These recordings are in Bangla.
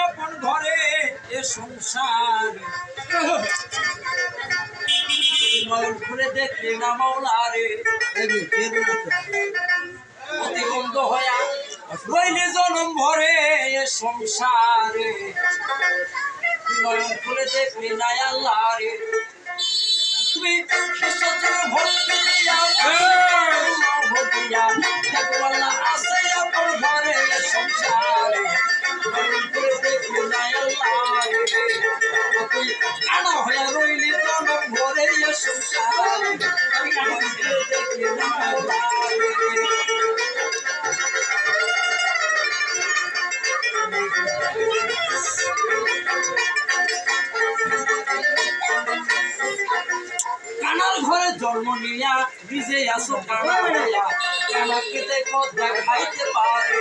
আপন ঘরে এ সংসার নয়ন খুলে দেখলে না মাওলারে প্রতিবন্ধ হইয়া রইলে জনম ভরে এ সংসারে নয়ন খুলে দেখলে না আল্লাহরে তুমি ভক্তি দিয়া ভক্তিয়া দেখো আল্লাহ আছে আপন ঘরে এ সংসারে নয়ন খুলে দেখলে না আল্লাহরে তুই কানা হইয়া রইলি জনম ভরে এ সংসারে নয়ন খুলে দেখলে না আল্লাহরে কানার ঘরে জন্ম নিয়া নিজে আসো কানা হইয়া কানাকে দেখো দেখাইতে পারে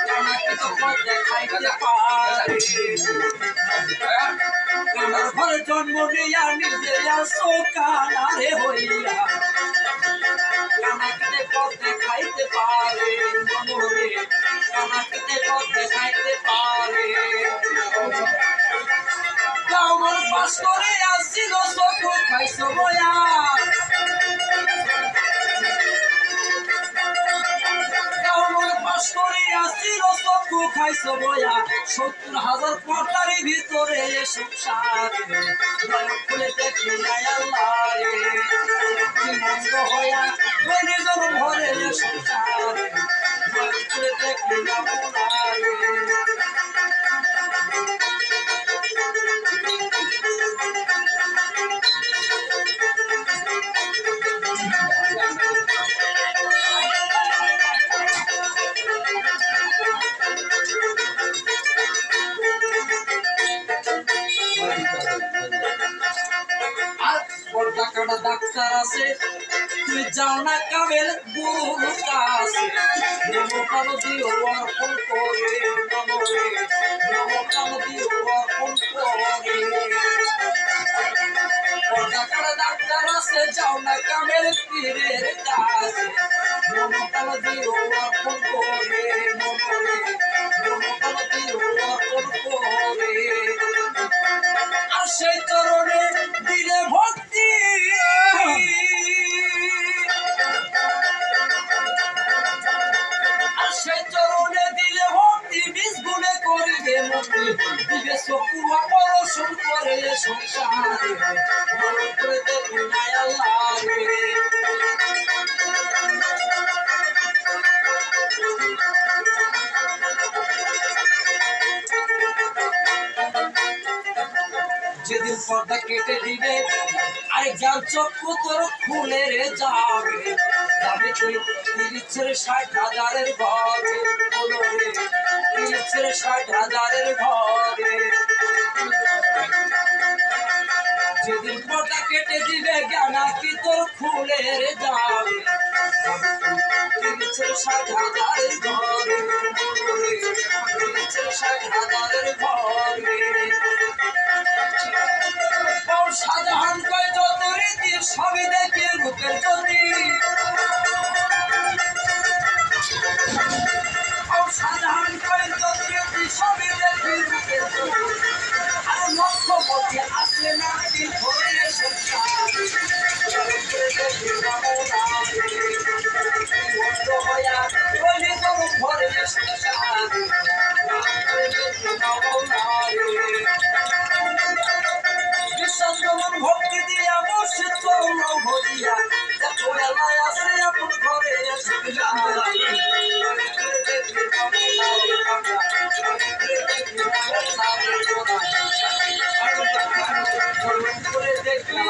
কানাকে দেখো দেখাইতে পারে কানার ঘরে জন্ম নিয়া নিজে আসো কানারে হইয়া কানাকে দেখো দেখাইতে পারে মনোরে কানাকে দেখো দেখাইতে পারে আমার পাশ করে আসছিল চকু খাইছো বয়া আমার পাশ করে আসছিল চকু খাইছো বয়া ৭০,০০০ পটারি ভিতরে সংসারে নয়ন খুলে দেখলে না আল্লাহরে মন্দ হইয়া রইলি জনম ভরে সংসারে নয়ন খুলে দেখলে না আল্লাহরে ডাক্তার আছে তুই যাও না কাবেল গুরুর কাছে নমকাল দিও অর্পণ করে নমরে নমকাল দিও অর্পণ করে ডাক্তার আছে যাও না কাবেল পীরের কাছে নমকাল দিও অর্পণ করে নমরে নমকাল দিও অর্পণ করে আর সেই চরণে দিলে ভক্তি আর সেই চরণে দিলে ভক্তি বিষ গুণে করিবে মুক্তি দিবে চকু অপারেশন করে সংসারে নয়ন করে দেখলে না আল্লাহরে যেদিন পর্দা কেটে দিবে আরে যার চক্ষু তোর খুলে রে যাবে যাবে তুই ৩০-৬০,০০০ ঘরে বলো রে ৩০-৬০,০০০ ঘরে যেদিন পর্দা কেটে দিবে জ্ঞানা কি তোর খুলে রে যাবে ৩০-৬০,০০০ ঘরে বলো রে ৩০-৬০,০০০ ঘরে শাহজাহান কয় যত রীতি সবই দেখে রূপের জ্যোতি শাহজাহান কয় যত রীতি সবই দেখে রূপের জ্যোতি আর লক্ষ্য মধ্যে আসলে না দিন ধরে সংসারে বন্ধ হইয়া রইলি জনম ভরে সংসারে ভক্তি দিয়া মসজিদ করল ভরিয়া দেখো এলায় আছে আপন ঘরে দেখলি